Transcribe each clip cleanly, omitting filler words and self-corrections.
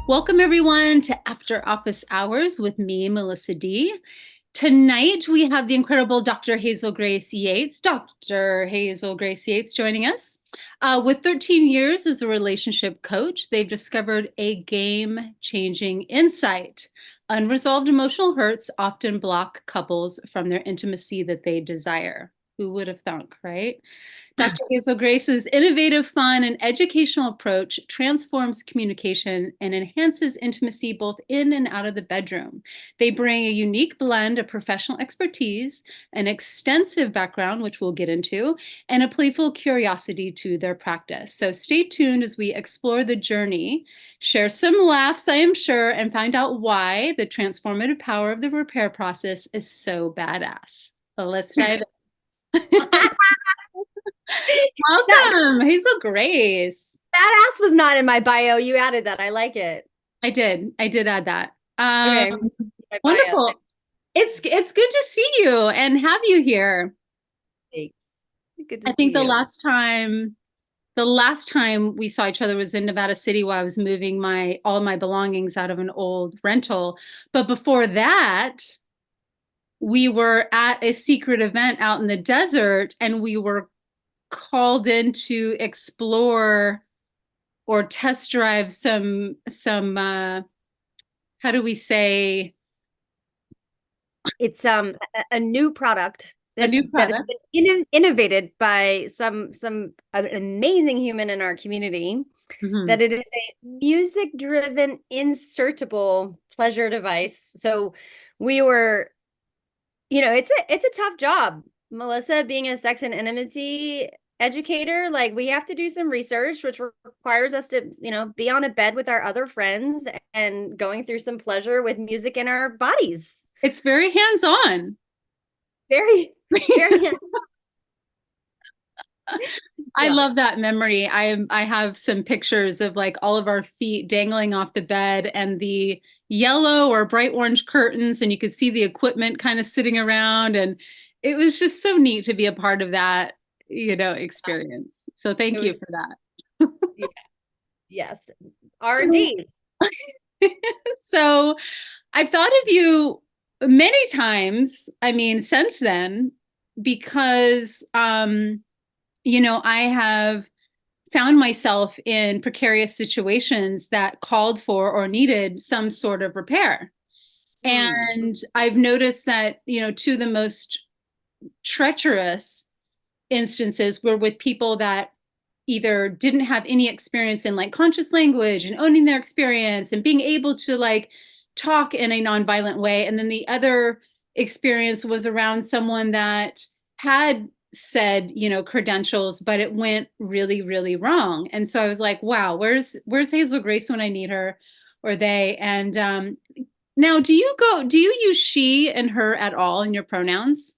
Welcome, everyone, to After Office Hours with me, Melissa D. Tonight, we have the incredible Dr. Hazel-Grace Yates. Dr. Hazel-Grace Yates joining us. With 13 years as a relationship coach, they've discovered a game-changing insight. Unresolved emotional hurts often block couples from their intimacy that they desire. Who would have thunk, right? Dr. Hazel-Grace's innovative, fun, and educational approach transforms communication and enhances intimacy both in and out of the bedroom. They bring a unique blend of professional expertise, an extensive background, which we'll get into, and a playful curiosity to their practice. So stay tuned as we explore the journey, share some laughs, I am sure, and find out why the transformative power of the repair process is so badass. So let's dive in. Welcome, Hazel Grace. Badass was not in my bio. You added that. I like it. I did add that. Okay. My bio. Wonderful. It's good to see you and have you here. Thanks. Good I to think see you. the last time we saw each other was in Nevada City while I was moving all my belongings out of an old rental. But before that, we were at a secret event out in the desert and we were called in to explore or test drive some how do we say, It's a new product a that new has product. been innovated by some an amazing human in our community. Mhm. That it is a music driven insertable pleasure device. So we were, it's a tough job, Melissa, being a sex and intimacy educator. Like we have to do some research, which requires us to, be on a bed with our other friends and going through some pleasure with music in our bodies. It's very hands-on. Very, very. I Yeah. love that memory. I have some pictures of like all of our feet dangling off the bed and the yellow or bright orange curtains, and you could see the equipment kind of sitting around, and it was just so neat to be a part of that, experience. So It thank was, you for that. yeah, yes. So, R&D. so I've thought of you many times, I mean, since then, because I have found myself in precarious situations that called for or needed some sort of repair. Hmm. And I've noticed that, two of the most treacherous instances were with people that either didn't have any experience in like conscious language and owning their experience and being able to like talk in a nonviolent way. And then the other experience was around someone that had said, credentials, but it went really, really wrong. And so I was like, wow, where's Hazel Grace when I need her, or they? And now do you use she and her at all in your pronouns?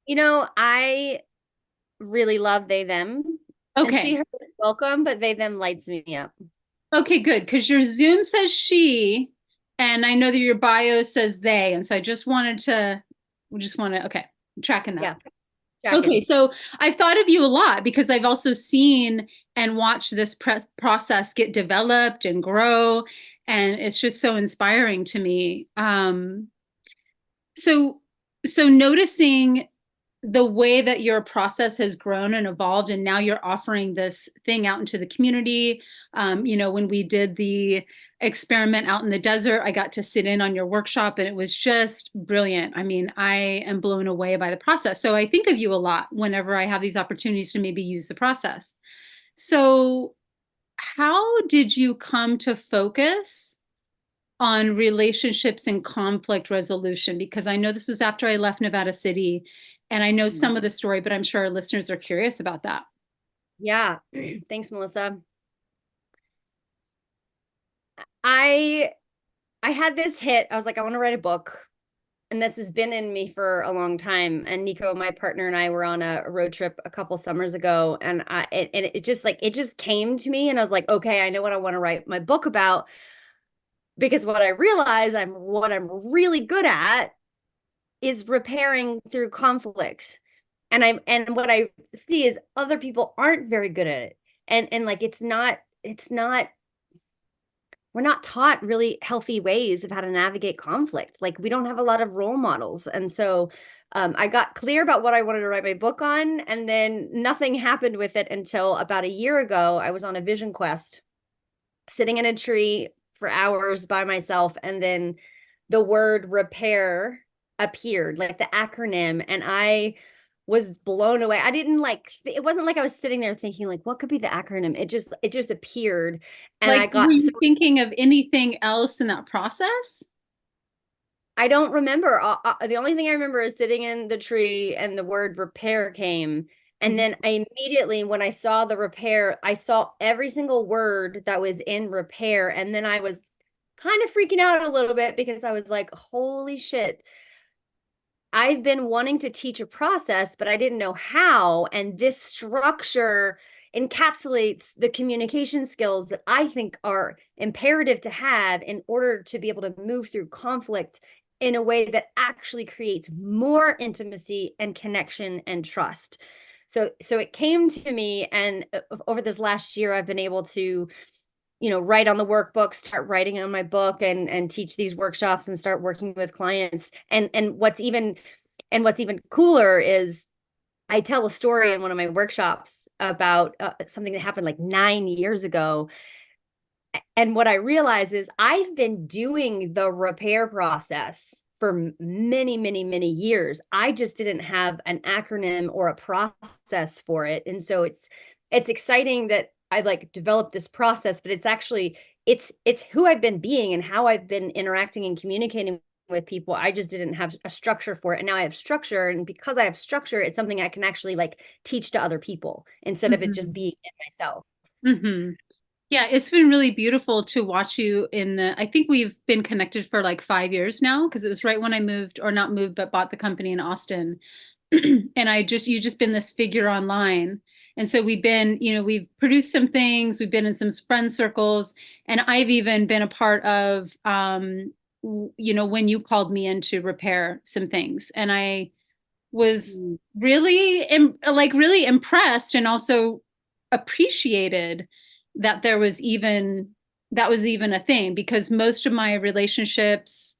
I really love they, them. And she, Okay. her is welcome, but they, them lights me up. Okay, good. Because your Zoom says she, and I know that your bio says they. And so we just want to, okay, I'm tracking that. Yeah, Okay, tracking. so I've thought of you a lot because I've also seen and watched this process get developed and grow. And it's just so inspiring to me. So, so noticing the way that your process has grown and evolved, and now you're offering this thing out into the community. When we did the experiment out in the desert, I got to sit in on your workshop and it was just brilliant. I mean, I am blown away by the process. So I think of you a lot whenever I have these opportunities to maybe use the process. So, how did you come to focus on relationships and conflict resolution? Because I know this is after I left Nevada City and I know Mhm. some of the story, but I'm sure our listeners are curious about that. Yeah. Thanks, Melissa. I I had this hit. I was like, I want to write a book. And this has been in me for a long time. And Nico, my partner, and I were on a road trip a couple summers ago. And it just came to me. And I was like, okay, I know what I want to write my book about. Because what I realize what I'm really good at is repairing through conflict. And what I see is other people aren't very good at it. And like it's not we're not taught really healthy ways of how to navigate conflict. Like we don't have a lot of role models. And so I got clear about what I wanted to write my book on, and then nothing happened with it until about a year ago. I was on a vision quest, sitting in a tree for hours by myself, and then the word repair appeared, like the acronym, and I was blown away. I didn't like, it wasn't like I was sitting there thinking like what could be the acronym. It just appeared, and Like, I were got so, you thinking of anything else in that process? I don't remember. The only thing I remember is sitting in the tree and the word repair came. And Mhm. then I immediately, when I saw the repair, I saw every single word that was in repair. And then I was kind of freaking out a little bit because I was like, holy shit, I've been wanting to teach a process, but I didn't know how. And this structure encapsulates the communication skills that I think are imperative to have in order to be able to move through conflict in a way that actually creates more intimacy and connection and trust. So it came to me, and over this last year, I've been able to, write on the workbook, start writing on my book, and teach these workshops and start working with clients. And what's even cooler is I tell a story in one of my workshops about something that happened like 9 years ago. And what I realize is I've been doing the repair process for many, many, many years. I just didn't have an acronym or a process for it. And so it's exciting that I like developed this process, but it's who I've been being and how I've been interacting and communicating with people. I just didn't have a structure for it. And now I have structure. And because I have structure, it's something I can actually like teach to other people instead of it just Mhm. being in myself. Mhm. Yeah, it's been really beautiful to watch you I think we've been connected for like 5 years now because it was right when I moved, or not moved, but bought the company in Austin. And you've just been this figure online. And so we've produced some things, we've been in some friend circles, and I've even been a part of, when you called me in to repair some things. And I was Mm. really impressed, and also appreciated that that was even a thing, because most of my relationships,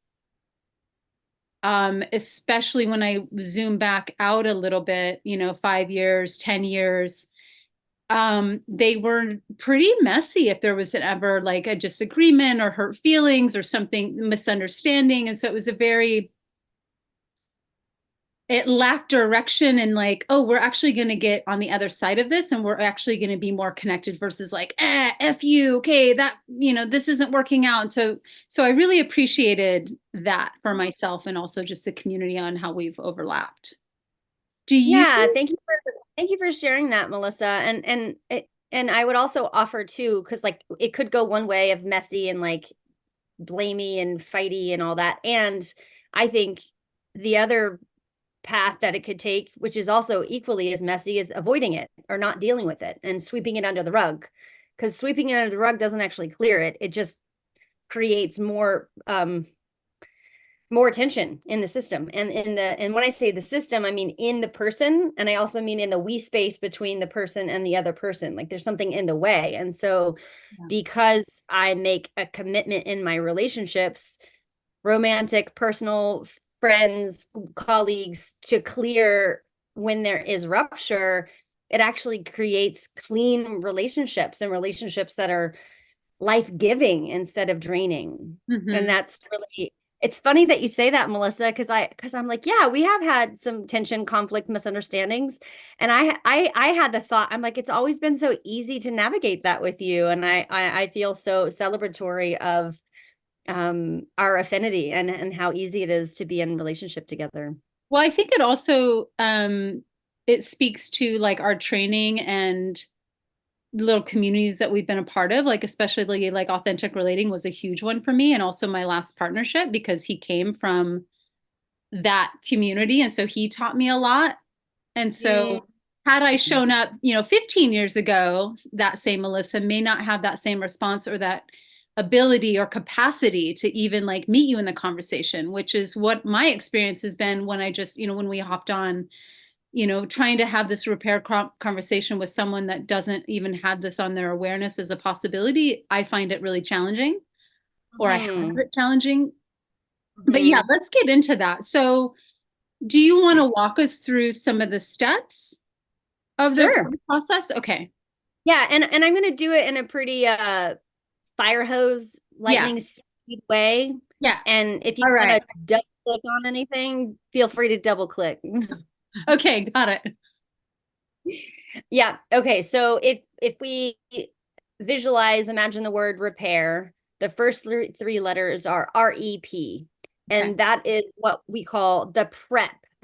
especially when I zoom back out a little bit, 5 years, 10 years, they were pretty messy if there was ever like a disagreement or hurt feelings or something, misunderstanding. And so it lacked direction, and like, oh, we're actually going to get on the other side of this, and we're actually going to be more connected, versus like, F you. Okay, this isn't working out. So I really appreciated that for myself, and also just the community on how we've overlapped. Do you? Yeah, thank you for sharing that, Melissa. And I would also offer too, because like it could go one way of messy and like blamey and fighty and all that. And I think the other path that it could take, which is also equally as messy, is avoiding it or not dealing with it and sweeping it under the rug. Because sweeping it under the rug doesn't actually clear it. It just creates more tension in the system. And when I say the system, I mean in the person, and I also mean in the we space between the person and the other person. Like there's something in the way. And so because I make a commitment in my relationships, romantic, personal, friends, colleagues, to clear when there is rupture, it actually creates clean relationships and relationships that are life-giving instead of draining. And Mhm. that's really, it's funny that you say that, Melissa, because I'm like, yeah, we have had some tension, conflict, misunderstandings. And I had the thought, I'm like, it's always been so easy to navigate that with you. And I feel so celebratory of our affinity and how easy it is to be in relationship together. Well, I think it also it speaks to like our training and little communities that we've been a part of, like especially like authentic relating was a huge one for me, and also my last partnership, because he came from that community, and so he taught me a lot. And Mm. so had I shown up, 15 years ago, that same Melissa may not have that same response or that ability or capacity to even like meet you in the conversation, which is what my experience has been when I just, when we hopped on, trying to have this repair conversation with someone that doesn't even have this on their awareness as a possibility. I find it really challenging. or I have Hmm. it challenging. But yeah, Hmm. let's get into that. So, do you want to walk us through some of the steps of Sure. the process? Okay. Yeah, and I'm gonna do it in a pretty fire hose, Yeah. lightning speed way. Yeah. And if you All want to right. double click on anything, feel free to double click. Okay, got it. Yeah. Okay. So if we visualize, imagine the word repair, the first three letters are REP, Okay. and that is what we call the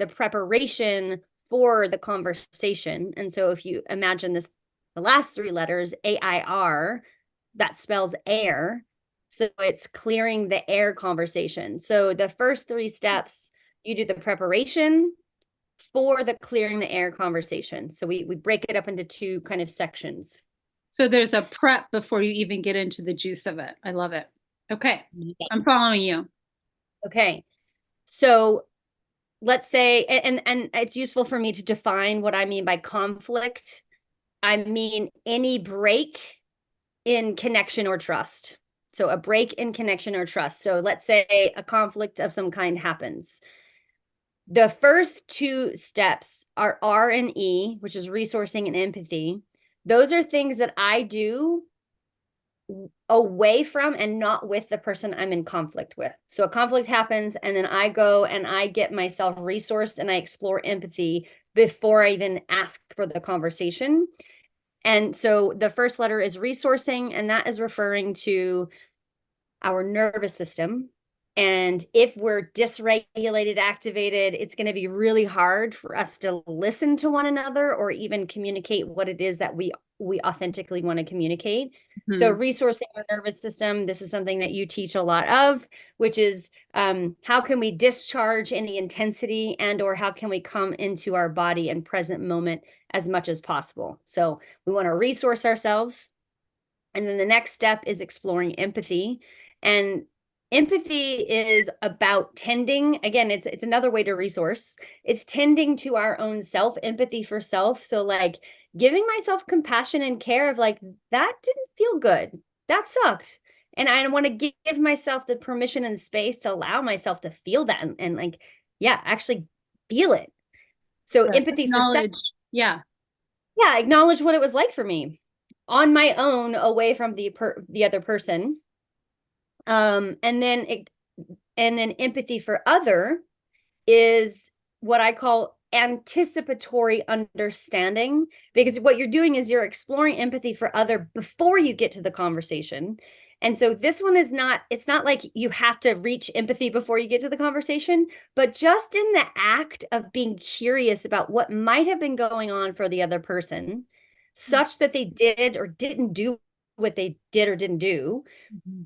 preparation for the conversation. And so if you imagine this, the last three letters, AIR, that spells air. So it's clearing the air conversation. So the first three steps, you do the preparation for the clearing the air conversation. So we break it up into two kind of sections. So there's a prep before you even get into the juice of it. I love it. Okay. I'm Yes. following you. Okay. So let's say, and it's useful for me to define what I mean by conflict. I mean any break in connection or trust. So a break in connection or trust. So let's say a conflict of some kind happens. The first two steps are R and E, which is resourcing and empathy. Those are things that I do away from and not with the person I'm in conflict with. So a conflict happens, and then I go and I get myself resourced and I explore empathy before I even ask for the conversation. And so the first letter is resourcing, and that is referring to our nervous system. And if we're dysregulated, activated, it's going to be really hard for us to listen to one another or even communicate what it is that we authentically want to communicate. So Hmm. resourcing our nervous system, this is something that you teach a lot of, which is how can we discharge any intensity and or how can we come into our body and present moment as much as possible. So we want to resource ourselves. And then the next step is exploring empathy. And empathy is about tending, again, it's another way to resource. It's tending to our own self, empathy for self. So like giving myself compassion and care of like, that didn't feel good. That sucked. And I want to give myself the permission and space to allow myself to feel that and like, yeah, actually feel it. So Right. empathy for self, Acknowledge. Yeah. yeah, acknowledge what it was like for me on my own away from the other person. And then empathy for other is what I call anticipatory understanding, because what you're doing is you're exploring empathy for other before you get to the conversation. And so this one is not, it's not like you have to reach empathy before you get to the conversation, but just in the act of being curious about what might have been going on for the other person, such that they did or didn't do what they did or didn't do. Mhm.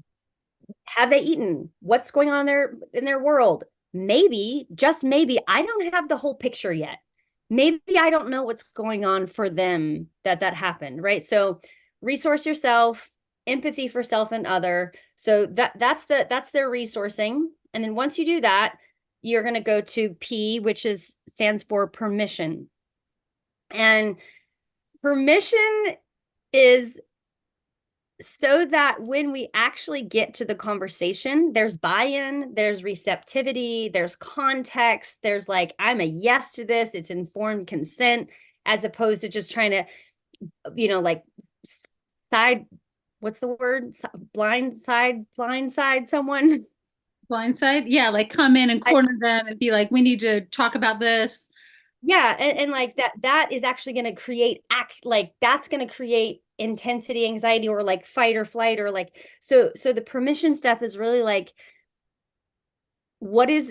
Have they eaten? What's going on in their world? Maybe, just maybe, I don't have the whole picture yet. Maybe I don't know what's going on for them that happened, right? So resource yourself, empathy for self and other. So that's their resourcing. And then once you do that, you're going to go to P, which is stands for permission. And permission is so that when we actually get to the conversation, there's buy-in, there's receptivity, there's context, there's like, I'm a yes to this, it's informed consent, as opposed to just trying to, like side, what's the word? Blindside someone. Blindside. Yeah. Like come in and I, corner them and be like, we need to talk about this. yeah, and like that is actually going to create like that's going to create intensity, anxiety, or like fight or flight, or like so the permission step is really like what is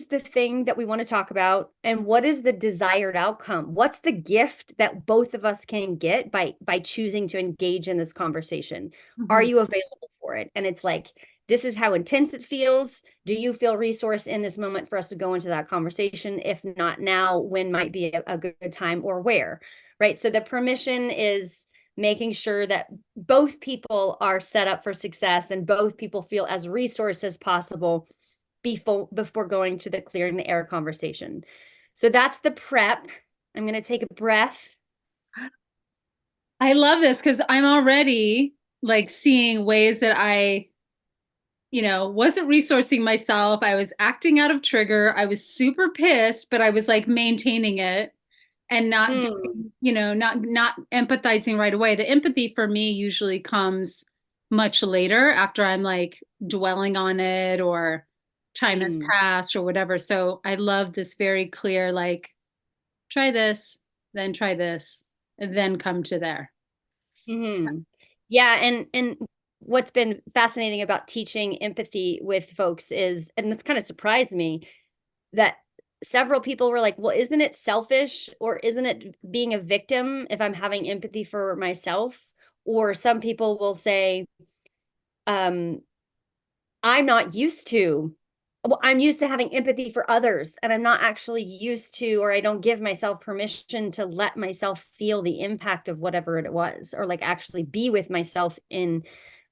the thing that we want to talk about and what is the desired outcome, what's the gift that both of us can get by choosing to engage in this conversation. Are Mhm. you available for it? And it's like, this is how intense it feels. Do you feel resourced in this moment for us to go into that conversation? If not now, when might be a good time, or where? Right. So the permission is making sure that both people are set up for success and both people feel as resourced as possible before going to the clearing the air conversation. So that's the prep. I'm going to take a breath. I love this because I'm already like seeing ways that wasn't resourcing myself. I was acting out of trigger. I was super pissed, but I was like maintaining it and not Mm, doing, not empathizing right away. The empathy for me usually comes much later after I'm like dwelling on it or time has mm, passed or whatever. So I love this very clear, like, try this, then try this, and then come to there. mm. Yeah, and what's been fascinating about teaching empathy with folks is, and this kind of surprised me, that several people were like, well, isn't it selfish or isn't it being a victim if I'm having empathy for myself? Or some people will say, um, I'm not used to, well, I'm used to having empathy for others, and I'm not actually used to, or I don't give myself permission to let myself feel the impact of whatever it was, or like actually be with myself in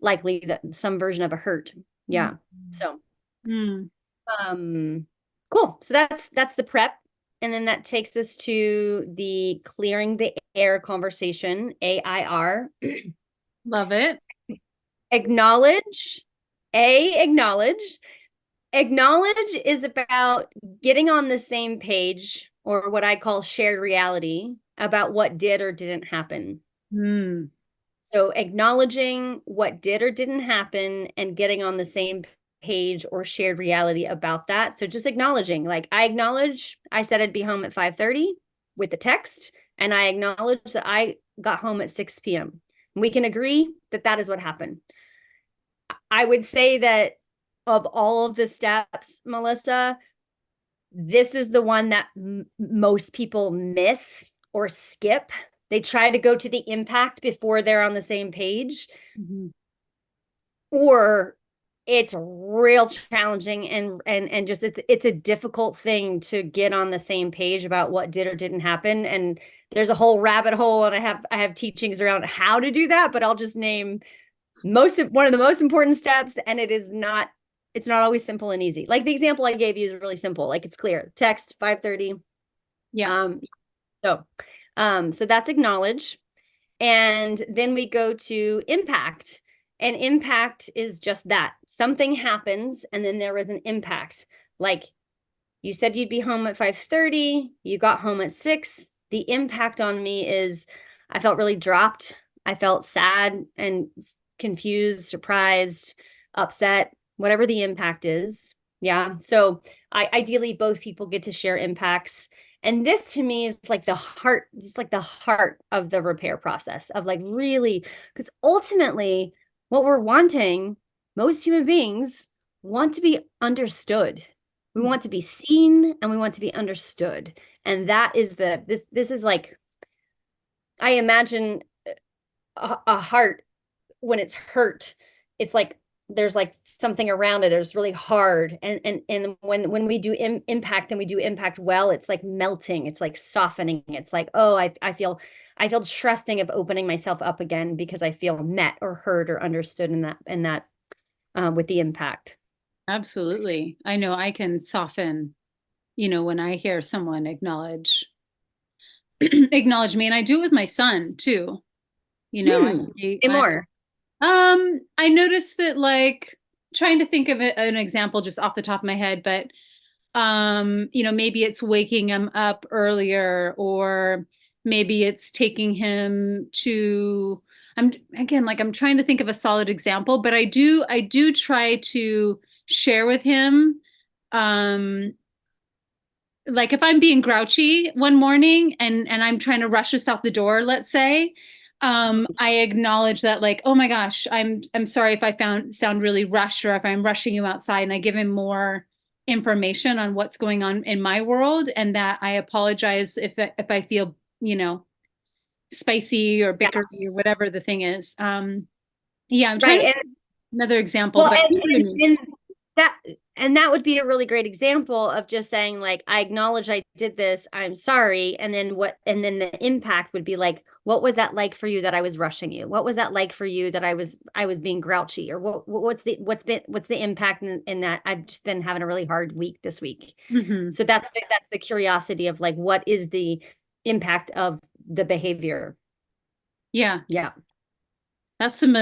likely some version of a hurt. Mm. Yeah. So, Mm. um, cool. So that's the prep. And then that takes us to the clearing the air conversation, AIR. Love it. Acknowledge, acknowledge. Acknowledge is about getting on the same page, or what I call shared reality, about what did or didn't happen. Mm. So acknowledging what did or didn't happen and getting on the same page or shared reality about that. So just acknowledging, like, I acknowledge I said I'd be home at 5:30 with the text, and I acknowledge that I got home at 6 p.m. We can agree that that is what happened. I would say that of all of the steps, Melissa, this is the one that most people miss or skip. They try to go to the impact before they're on the same page, Mhm. or it's real challenging, and just it's a difficult thing to get on the same page about what did or didn't happen. And there's a whole rabbit hole, and I have teachings around how to do that, but I'll just name one of the most important steps, and it's not always simple and easy. Like the example I gave you is really simple. Like, it's clear. Text 5:30. Yeah. Um, so so that's acknowledge. And then we go to impact. And impact is just that. Something happens and then there is an impact. Like, you said you'd be home at 5:30, you got home at 6. The impact on me is I felt really dropped. I felt sad and confused, surprised, upset, whatever the impact is. Yeah. So ideally both people get to share impacts. And this to me is like the heart, just like the heart of the repair process, of like really, because ultimately what we're wanting, most human beings want to be understood. We want to be seen and we want to be understood. And that is this is like, I imagine a heart when it's hurt, it's like there's like something around it. It's really hard. And when we do impact, and we do impact well, it's like melting. It's like softening. It's like, oh, I feel trusting of opening myself up again because I feel met or heard or understood in that with the impact. Absolutely. I know I can soften, when I hear someone acknowledge acknowledge me, and I do it with my son too. You know, Hmm. Say more. I noticed that, like, trying to think of an example just off the top of my head, but maybe it's waking him up earlier, or maybe it's taking him to I'm trying to think of a solid example, but I do try to share with him, um like, if I'm being grouchy one morning and I'm trying to rush us out the door, let's say, I acknowledge that, like, oh my gosh, I'm sorry if I sound really rushed, or if I'm rushing you outside, and I give him more information on what's going on in my world, and that I apologize if I feel, spicy or Yeah. bickery or whatever the thing is. Yeah, I'm trying Right. to And think of another example, well, but and that that would be a really great example of just saying, like, I acknowledge I did this, I'm sorry. And then the impact would be like, what was that like for you that I was rushing you? What was that like for you that I was being grouchy? Or what's the impact in that I've just been having a really hard week this week. Mhm. So that's the curiosity of like, what is the impact of the behavior? Yeah, Yeah. that's some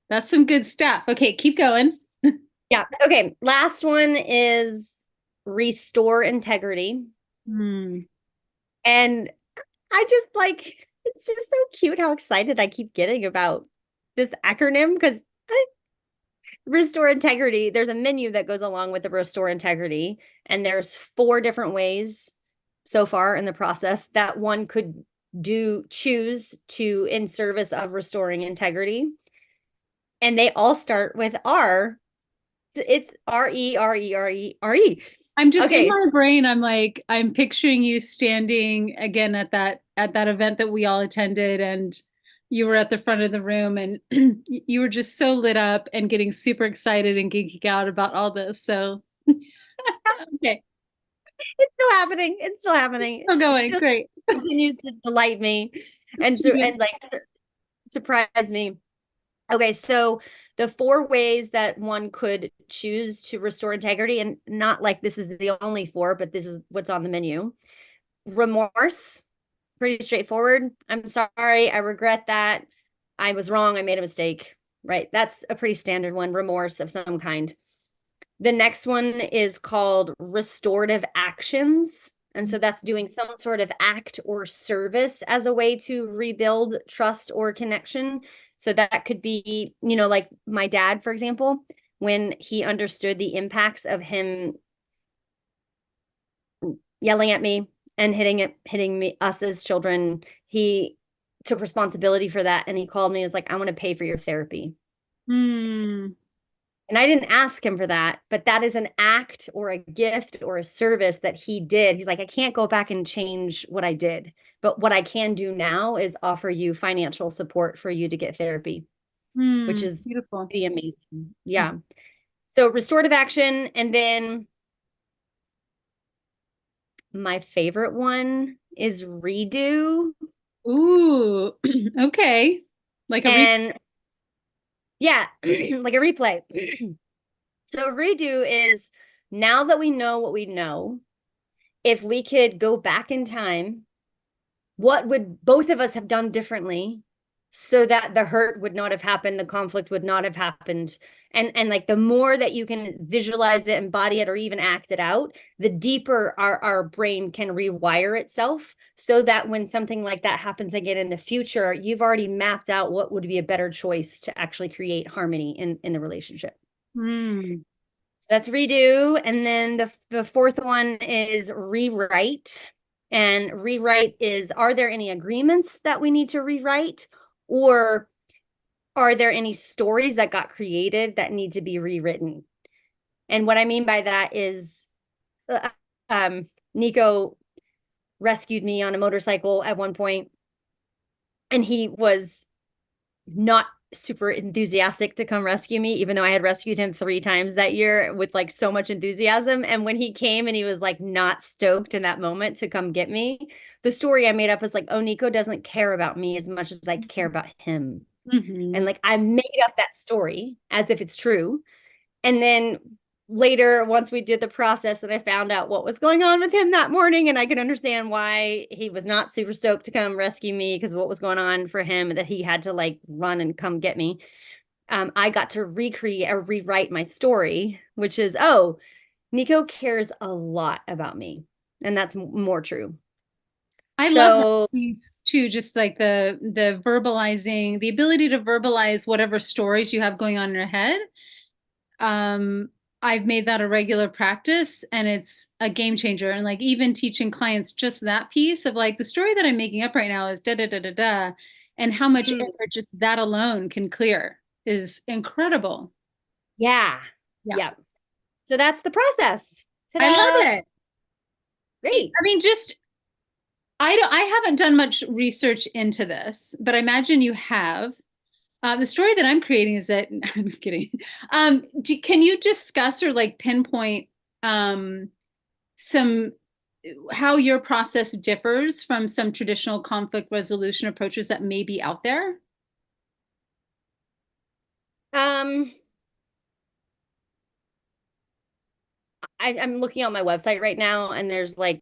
That's some good stuff. Okay, keep going. Yeah. Okay. Last one is restore integrity. Hmm. And I just like, it's just so cute how excited I keep getting about this acronym because restore integrity, there's a menu that goes along with the restore integrity, and there's 4 different ways so far in the process that one could choose to in service of restoring integrity. And they all start with R. It's R-E. I'm just in Okay. my brain, I'm like, I'm picturing you standing again at that event that we all attended, and you were at the front of the room, and you were just so lit up and getting super excited and geeking out about all this. So okay, It's still happening. It's still happening. still It going. just Great. continues to delight me and like surprise me. Okay, so the 4 ways that one could choose to restore integrity, and not like this is the only 4, but this is what's on the menu. Remorse, pretty straightforward. I'm sorry, I regret that. I was wrong, I made a mistake. Right? That's a pretty standard one, remorse of some kind. The next one is called restorative actions. And so that's doing some sort of act or service as a way to rebuild trust or connection. So that could be, like my dad, for example, when he understood the impacts of him yelling at me and hitting me, us as children, he took responsibility for that. And he called me and was like, I want to pay for your therapy. Hmm. And I didn't ask him for that, but that is an act or a gift or a service that he did. He's like, I can't go back and change what I did, but what I can do now is offer you financial support for you to get therapy, which Hmm. is Beautiful. pretty amazing. Yeah. So restorative action. And then my favorite one is redo. Ooh. Okay. Like a re. And yeah, like a replay. So redo is now that we know what we know, if we could go back in time, what would both of us have done differently so that the hurt would not have happened, the conflict would not have happened? And like the more that you can visualize it, embody it, or even act it out, the deeper our brain can rewire itself so that when something like that happens again in the future, you've already mapped out what would be a better choice to actually create harmony in the relationship. Hmm. So that's redo. And then the fourth one is rewrite. And rewrite is, are there any agreements that we need to rewrite? Or are there any stories that got created that need to be rewritten? And what I mean by that is uh, Nico rescued me on a motorcycle at one point, and he was not super enthusiastic to come rescue me, even though I had rescued him 3 times that year with like so much enthusiasm. And when he came and he was like not stoked in that moment to come get me, the story I made up was like, oh, Nico doesn't care about me as much as I care about him. Mm-hmm. And like I made up that story as if it's true. And then later, once we did the process, and I found out what was going on with him that morning, and I could understand why he was not super stoked to come rescue me because of what was going on for him, that he had to like run and come get me. I got to recreate or rewrite my story, which is, oh, Nico cares a lot about me. And that's more true. I love that So, piece too, just like the verbalizing, the ability to verbalize whatever stories you have going on in your head. Um, I've made that a regular practice, and it's a game changer. And like even teaching clients just that piece of like the story that I'm making up right now is da da da da da, and how much air just that alone can clear is incredible. yeah. Yeah. Yeah. So that's the process. I love Ta-da. it. Great. I mean, just I haven't done much research into this, but I imagine you have. The story that I'm creating is that I'm just kidding. Can you discuss or like pinpoint some how your process differs from some traditional conflict resolution approaches that may be out there? Um, I'm looking on my website right now, and there's like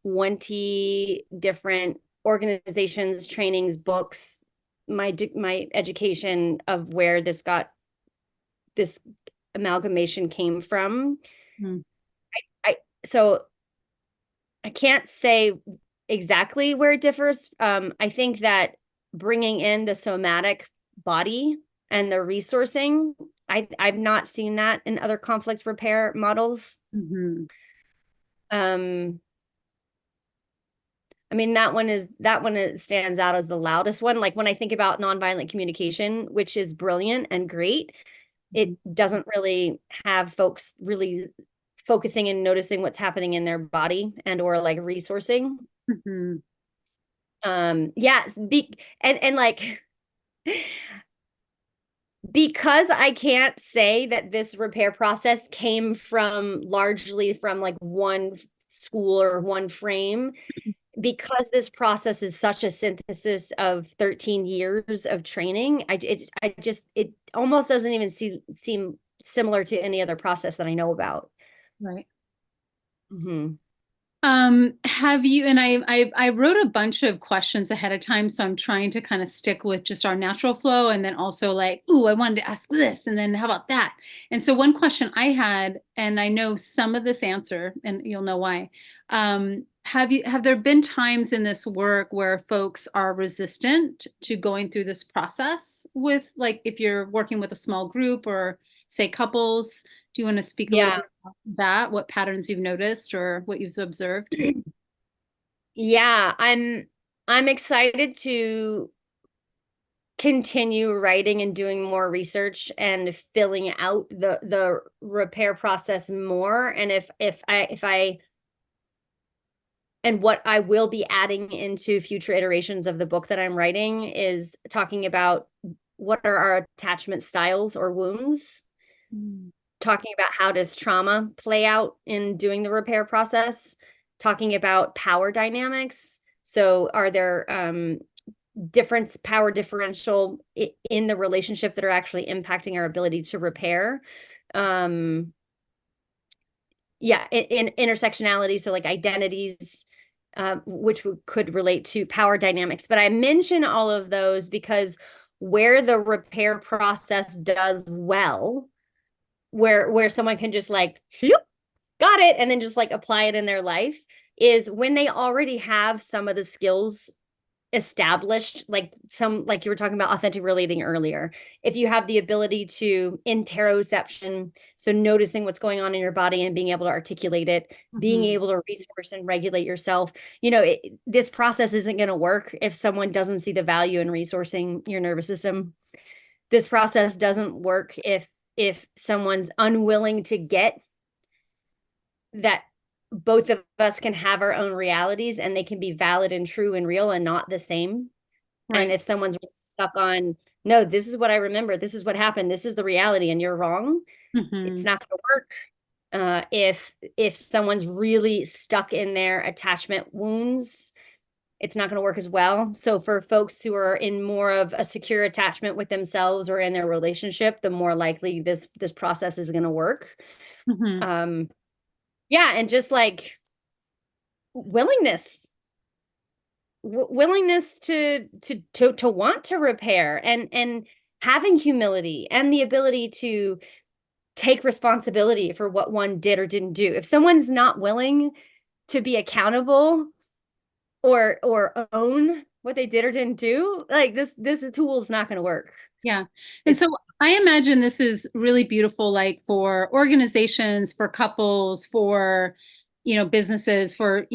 20 different organizations, trainings, books, my education of where this amalgamation came from. Mm-hmm. I so I can't say exactly where it differs. I think that bringing in the somatic body and the resourcing, I've not seen that in other conflict repair models. Mm-hmm. Um, I mean, stands out as the loudest one. Like when I think about nonviolent communication, which is brilliant and great, it doesn't really have folks really focusing and noticing what's happening in their body and or like resourcing. Mm-hmm. Yeah, and like because I can't say that this repair process came from largely from like one school or one frame, because this process is such a synthesis of 13 years of training, it almost doesn't even seem similar to any other process that I know about. Right. Hmm. Have you, and I wrote a bunch of questions ahead of time, so I'm trying to kind of stick with just our natural flow and then also like, ooh, I wanted to ask this, and then how about that? And so one question I had, and I know some of this answer, and you'll know why. Have there been times in this work where folks are resistant to going through this process with, like, if you're working with a small group or say couples? Do you want to speak a little Yeah. bit about that? What patterns you've noticed or what you've observed? Yeah, I'm excited to continue writing and doing more research and filling out the repair process more. And if I and what I will be adding into future iterations of the book that I'm writing is talking about what are our attachment styles or wounds, Mm. talking about how does trauma play out in doing the repair process, talking about power dynamics. So are there difference power differential in the relationship that are actually impacting our ability to repair? Um, yeah, in intersectionality, so like identities, which could relate to power dynamics. But I mention all of those because where the repair process does well, where someone can just like, "Phew, got it," and then just like apply it in their life, is when they already have some of the skills established, like you were talking about authentic relating earlier. If you have the ability to interoception, so noticing what's going on in your body and being able to articulate it, being Mhm. able to resource and regulate yourself, this process isn't going to work if someone doesn't see the value in resourcing your nervous system. This process doesn't work if someone's unwilling to get that both of us can have our own realities and they can be valid and true and real and not the same. And Right. if someone's stuck on, no, this is what I remember, this is what happened, this is the reality, and you're wrong, it's Mhm. not going to work. If someone's really stuck in their attachment wounds, it's not going to work as well. So for folks who are in more of a secure attachment with themselves or in their relationship, the more likely this process is going to work. Mhm. Um, yeah, and just like willingness willingness to want to repair, and having humility and the ability to take responsibility for what one did or didn't do. If someone's not willing to be accountable or own what they did or didn't do, like this tool is not going to work. Yeah. And It's so I imagine this is really beautiful, like for organizations, for couples, for, businesses, for,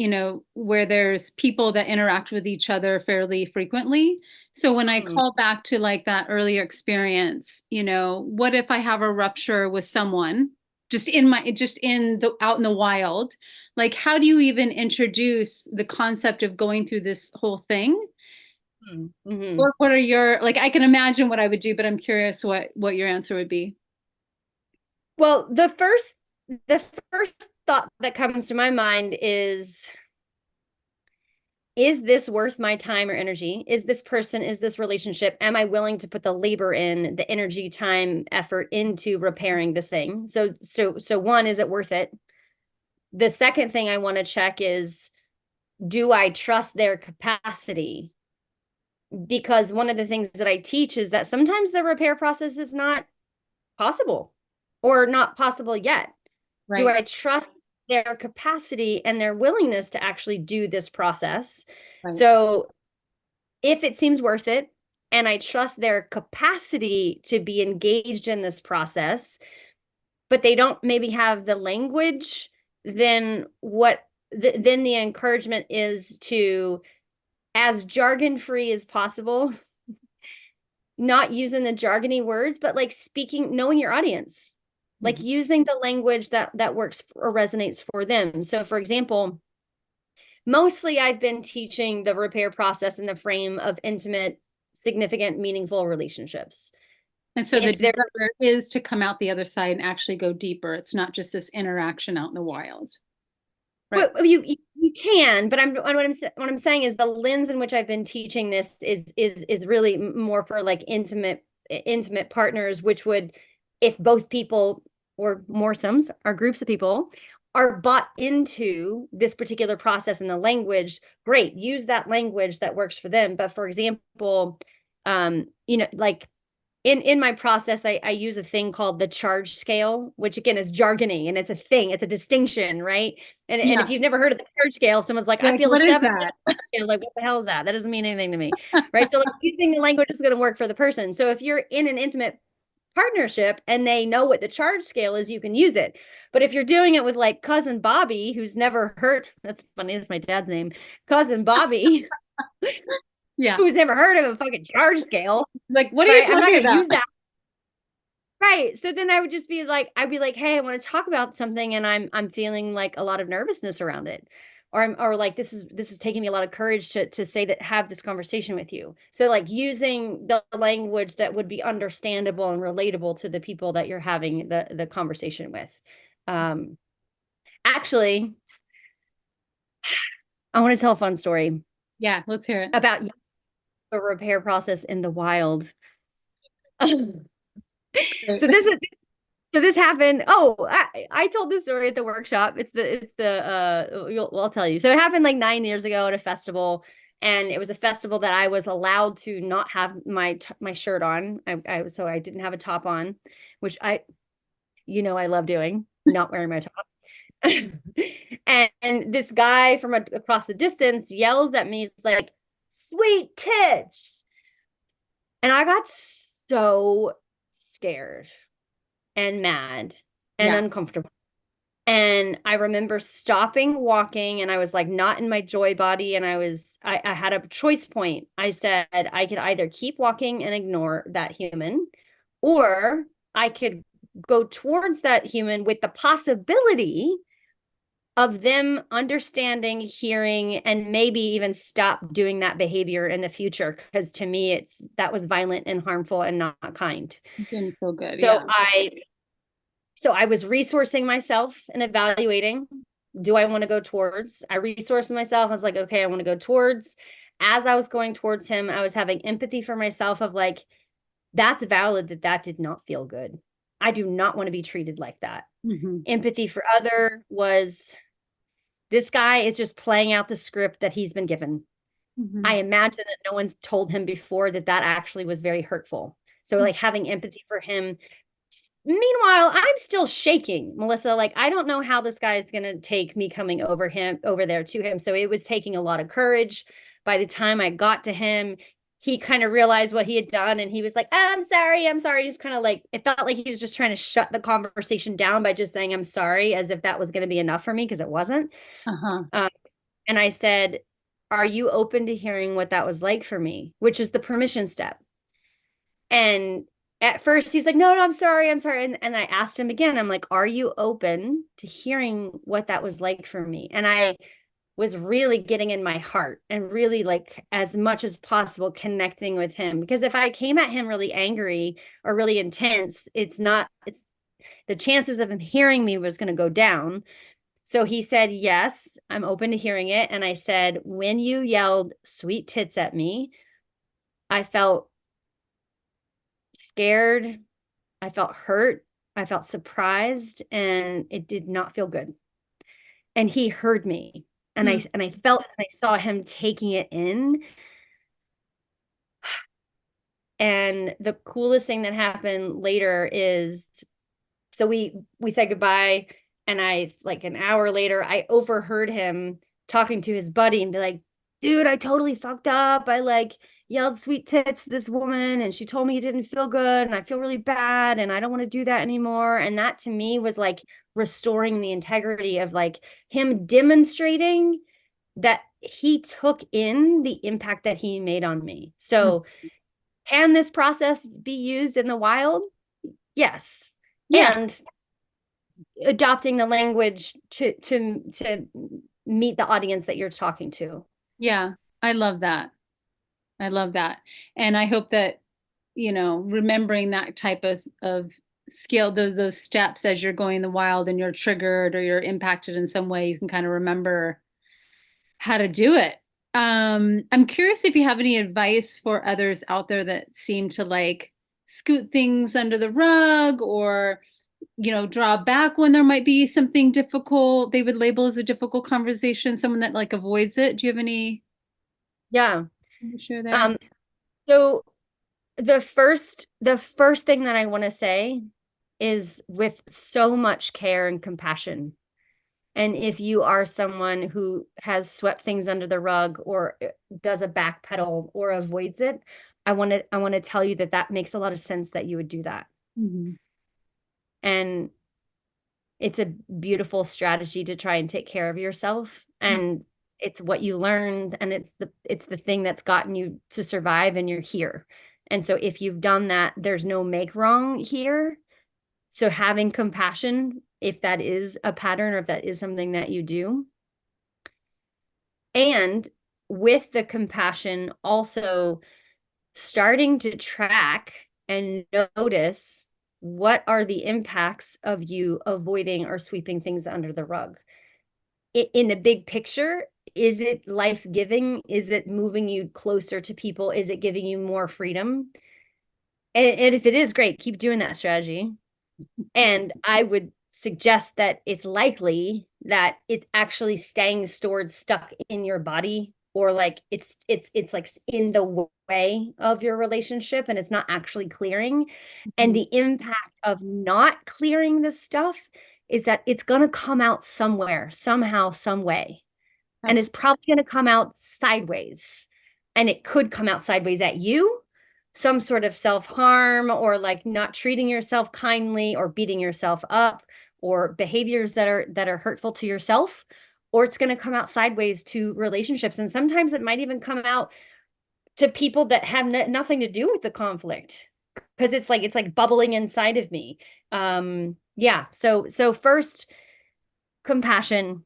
where there's people that interact with each other fairly frequently. So when I mm, call back to like that earlier experience, what if I have a rupture with someone just in the out in the wild? Like, how do you even introduce the concept of going through this whole thing? mhm. What are your, like, I can imagine what I would do, but I'm curious what your answer would be. Well, the first thought that comes to my mind is this worth my time or energy? Is this person, is this relationship, am I willing to put the labor in, the energy, time, effort into repairing this thing? So one, is it worth it? The second thing I want to check is, do I trust their capacity because one of the things that I teach is that sometimes the repair process is not possible or not possible yet. Do Right. I trust their capacity and their willingness to actually do this process? Right. So if it seems worth it, and I trust their capacity to be engaged in this process, but they don't maybe have the language, then then the encouragement is to, as jargon free as possible, not using the jargony words, but like speaking, knowing your audience, like Mhm. using the language that works or resonates for them. So for example, mostly I've been teaching the repair process in the frame of intimate, significant, meaningful relationships. And so the If there desire is to come out the other side and actually go deeper. It's not just this interaction out in the wild. Right. Well, you can, but what I'm saying is the lens in which I've been teaching this is really more for like intimate partners, which would, if both people or more sums are groups of people are bought into this particular process and the language, great, use that language that works for them. But for example, like in my process, I use a thing called the charge scale, which again is jargony and it's a thing, it's a distinction, right? And if Yeah. you've never heard of the charge scale, someone's like, You're I like, feel a what is 7 that? scale. Like, what the hell is that? That doesn't mean anything to me. Right. So like using the language is going to work for the person. So if you're in an intimate partnership and they know what the charge scale is, you can use it. But if you're doing it with like cousin Bobby, who's never heard, that's funny, that's my dad's name, cousin Bobby, Yeah. who's never heard of a fucking charge scale, Like, what are you right? I'm not talking going to about? use that. Right. So then I would just be like, I'd be like, hey, I want to talk about something and I'm feeling like a lot of nervousness around it. Or like this is taking me a lot of courage to say that, have this conversation with you. So like using the language that would be understandable and relatable to the people that you're having the conversation with. Um Actually, I want to tell a fun story Yeah, let's hear it. about the repair process in the wild. Great. So this is So this happened. Oh, I told this story at the workshop. Well, I'll tell you. So it happened like 9 years ago at a festival, and it was a festival that I was allowed to not have my shirt on. So I didn't have a top on, which I love doing, not wearing my top. And this guy from across the distance yells at me, he's like, "Sweet tits!" And I got so scared and mad and Yeah. uncomfortable. And I remember stopping walking and I was like not in my joy body. And I had a choice point. I said I could either keep walking and ignore that human, or I could go towards that human with the possibility of them understanding, hearing, and maybe even stop doing that behavior in the future. Because to me, that was violent and harmful and not kind. Didn't feel good. So Yeah. I was resourcing myself and evaluating, do I want to go towards? I resourced myself. I was like, okay, I want to go towards. As I was going towards him, I was having empathy for myself of like, that's valid that did not feel good. I do not want to be treated like that. Hmm. Empathy for other was, this guy is just playing out the script that he's been given. I Hmm. imagine that no one's told him before that actually was very hurtful. So like having empathy for him. Meanwhile, I'm still shaking, Melissa. Like, I don't know how this guy is going to take me coming over there to him. So it was taking a lot of courage. By the time I got to him, he kind of realized what he had done and he was like, oh, I'm sorry. I'm sorry. Just kind of like, it felt like he was just trying to shut the conversation down by just saying, I'm sorry, as if that was going to be enough for me, because it wasn't. Uh-huh. Um, and I said, are you open to hearing what that was like for me? Which is the permission step. And at first he's like, no, no, I'm sorry. I'm sorry. And I asked him again, I'm like, are you open to hearing what that was like for me? And I was really getting in my heart and really like as much as possible connecting with him. Because if I came at him really angry or really intense, it's the chances of him hearing me was going to go down. So he said, yes, I'm open to hearing it. And I said, when you yelled sweet tits at me, I felt scared. I felt hurt. I felt surprised, and it did not feel good. And he heard me. And I Hmm. felt, and I saw him taking it in. And the coolest thing that happened later is, so we said goodbye, and I, like an hour later, I overheard him talking to his buddy and be like, dude, I totally fucked up. I like yelled sweet tits to this woman and she told me it didn't feel good and I feel really bad and I don't want to do that anymore. And that to me was like restoring the integrity of like him demonstrating that he took in the impact that he made on me. So can this process be used in the wild? Yes. Yeah. And adopting the language to meet the audience that you're talking to. Yeah. I love that. I love that. And I hope that, remembering that type of skill, those steps as you're going in the wild and you're triggered or you're impacted in some way, you can kind of remember how to do it. I'm curious if you have any advice for others out there that seem to like scoot things under the rug or, draw back when there might be something difficult they would label as a difficult conversation, someone that like avoids it. Do you have any Yeah. to share there? Um, so the first thing that I want to say is with so much care and compassion. And if you are someone who has swept things under the rug or does a backpedal or avoids it, I want to tell you that that makes a lot of sense that you would do that. Mhm. And it's a beautiful strategy to try and take care of yourself. And it's what you learned, and it's the thing that's gotten you to survive, and you're here. And so if you've done that, there's no make wrong here. So having compassion, if that is a pattern or if that is something that you do, and with the compassion, also starting to track and notice what are the impacts of you avoiding or sweeping things under the rug. In the big picture, is it life-giving? Is it moving you closer to people? Is it giving you more freedom? And if it is, great, keep doing that strategy. And I would suggest that it's likely that it's actually staying stored, stuck in your body, or like it's like in the way of your relationship and it's not actually clearing. And Mhm. the impact of not clearing this stuff is that it's going to come out somewhere, somehow, some way. And it's Absolutely. probably going to come out sideways. And it could come out sideways at you, some sort of self-harm or like not treating yourself kindly or beating yourself up or behaviors that are hurtful to yourself, or it's going to come out sideways to relationships. And sometimes it might even come out to people that have nothing to do with the conflict because it's like bubbling inside of me. Yeah. So first, compassion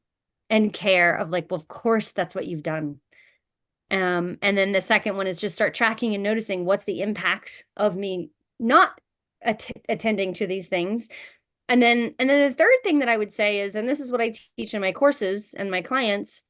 and care of like, well, of course that's what you've done. And then the second one is just start tracking and noticing what's the impact of me not attending to these things. And then the third thing that I would say is, and this is what I teach in my courses and my clients,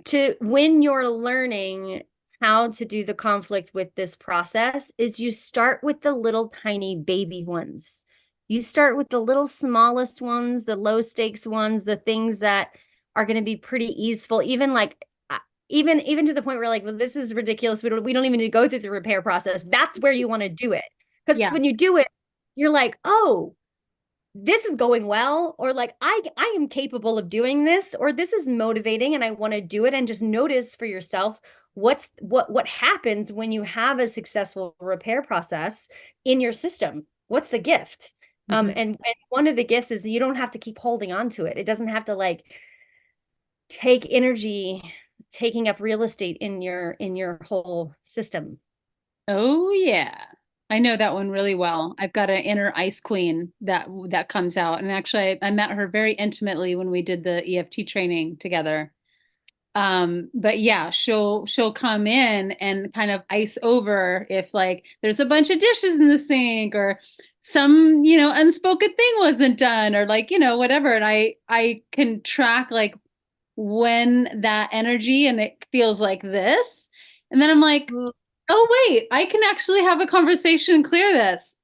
to when you're learning how to do the conflict with this process is you start with the little tiny baby ones. You start with the little smallest ones, the low stakes ones, the things that are going to be pretty easeful, even like even to the point where like, well, this is ridiculous. We don't even need to go through the repair process. That's where you want to do it. Because Yeah. when you do it, you're like, oh, this is going well, or like I am capable of doing this, or this is motivating and I want to do it. And just notice for yourself what happens when you have a successful repair process in your system. What's the gift? Mhm. And one of the gifts is you don't have to keep holding on to it. It doesn't have to like take energy taking up real estate in your whole system. Oh yeah. I know that one really well. I've got an inner ice queen that comes out. And actually I met her very intimately when we did the EFT training together. But yeah, she'll come in and kind of ice over if like there's a bunch of dishes in the sink or some, unspoken thing wasn't done or like, whatever. And I can track like when that energy and it feels like this. And then I'm like, Mm. oh wait, I can actually have a conversation and clear this.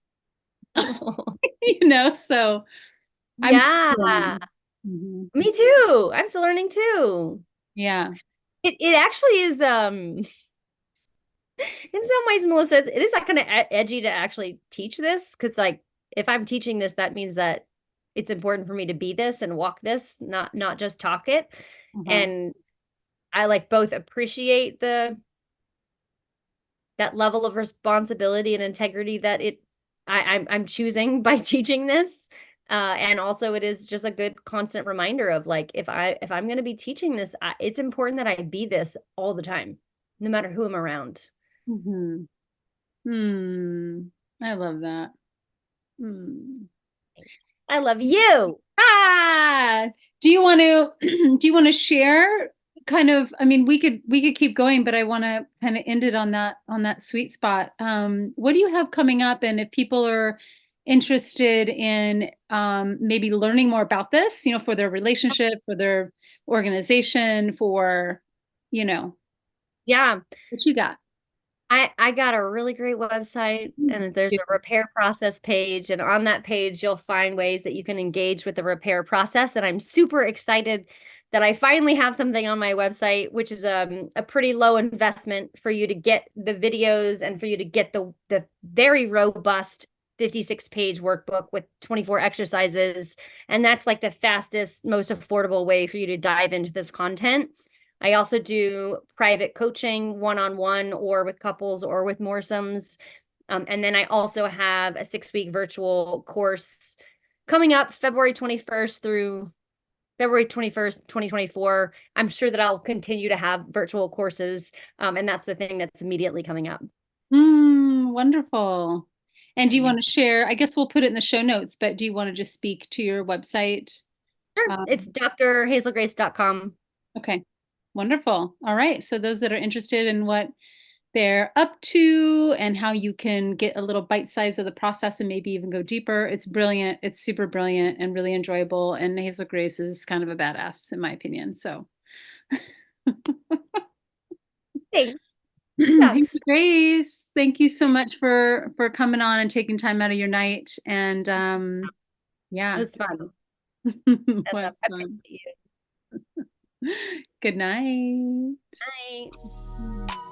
So I'm still Yeah, learning. Mhm. me too. I'm still learning too. Yeah. It actually is In some ways, Melissa, it is not kind of edgy to actually teach this because, like, if I'm teaching this, that means that it's important for me to be this and walk this, not just talk it. Uh-huh. And I like both appreciate the that level of responsibility and integrity that I'm choosing by teaching this. And also it is just a good constant reminder of like if I'm going to be teaching this, it's important that I be this all the time, no matter who I'm around. Hmm. Hmm. I love that. Hmm. I love you. Ah, do you want to do you want to share kind of, I mean, we could keep going, but I want to kind of end it on that sweet spot. What do you have coming up? And if people are interested in maybe learning more about this, for their relationship, for their organization, for, you know, Yeah. what you got? I got a really great website and there's a repair process page. And on that page, you'll find ways that you can engage with the repair process. And I'm super excited that I finally have something on my website, which is a pretty low investment for you to get the videos and for you to get the very robust 56-page workbook with 24 exercises. And that's like the fastest, most affordable way for you to dive into this content. I also do private coaching one-on-one or with couples or with moresomes. And then I also have a 6-week virtual course coming up February 21st through February 21st, 2024. I'm sure that I'll continue to have virtual courses. And that's the thing that's immediately coming up. Wonderful. And do you Yeah. want to share? I guess we'll put it in the show notes, but do you want to just speak to your website? Sure. Um, It's drhazelgrace.com. okay, wonderful. All right. So those that are interested in what they're up to and how you can get a little bite size of the process and maybe even go deeper, it's brilliant. It's super brilliant and really enjoyable. And Hazel Grace is kind of a badass, in my opinion. So Thanks. Hazel Ducks. Grace, thank you so much for coming on and taking time out of your night. And It yeah, was fun. I was fun. appreciate you. Good night. Bye.